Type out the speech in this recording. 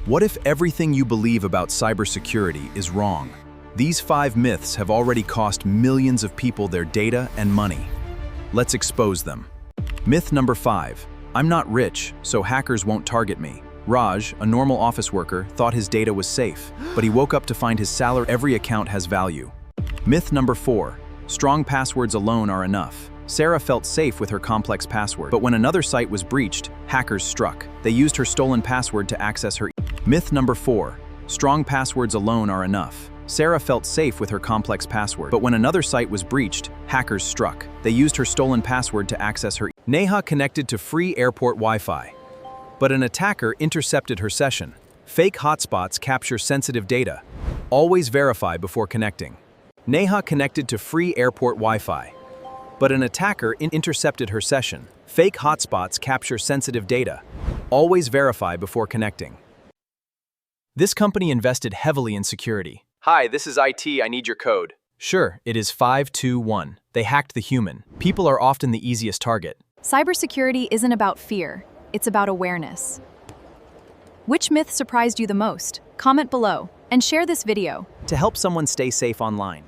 What if everything you believe about cybersecurity is wrong? These 5 myths have already cost millions of people their data and money. Let's expose them. Myth number 5. I'm not rich, so hackers won't target me. Raj, a normal office worker, thought his data was safe, but he woke up to find his salary. Every account has value. Myth number 4. Strong passwords alone are enough. Sarah felt safe with her complex password, but when another site was breached, hackers struck. They used her stolen password to access her. Myth number 4. Strong passwords alone are enough. Sarah felt safe with her complex password, but when another site was breached, hackers struck. They used her stolen password to access her. Neha connected to free airport Wi-Fi, but an attacker intercepted her session. Fake hotspots capture sensitive data. Always verify before connecting. Neha connected to free airport Wi-Fi, but an attacker intercepted her session. Fake hotspots capture sensitive data. Always verify before connecting. This company invested heavily in security. Hi, this is IT, I need your code. Sure, it is 521. They hacked the human. People are often the easiest target. Cybersecurity isn't about fear, it's about awareness. Which myth surprised you the most? Comment below and share this video To help someone stay safe online.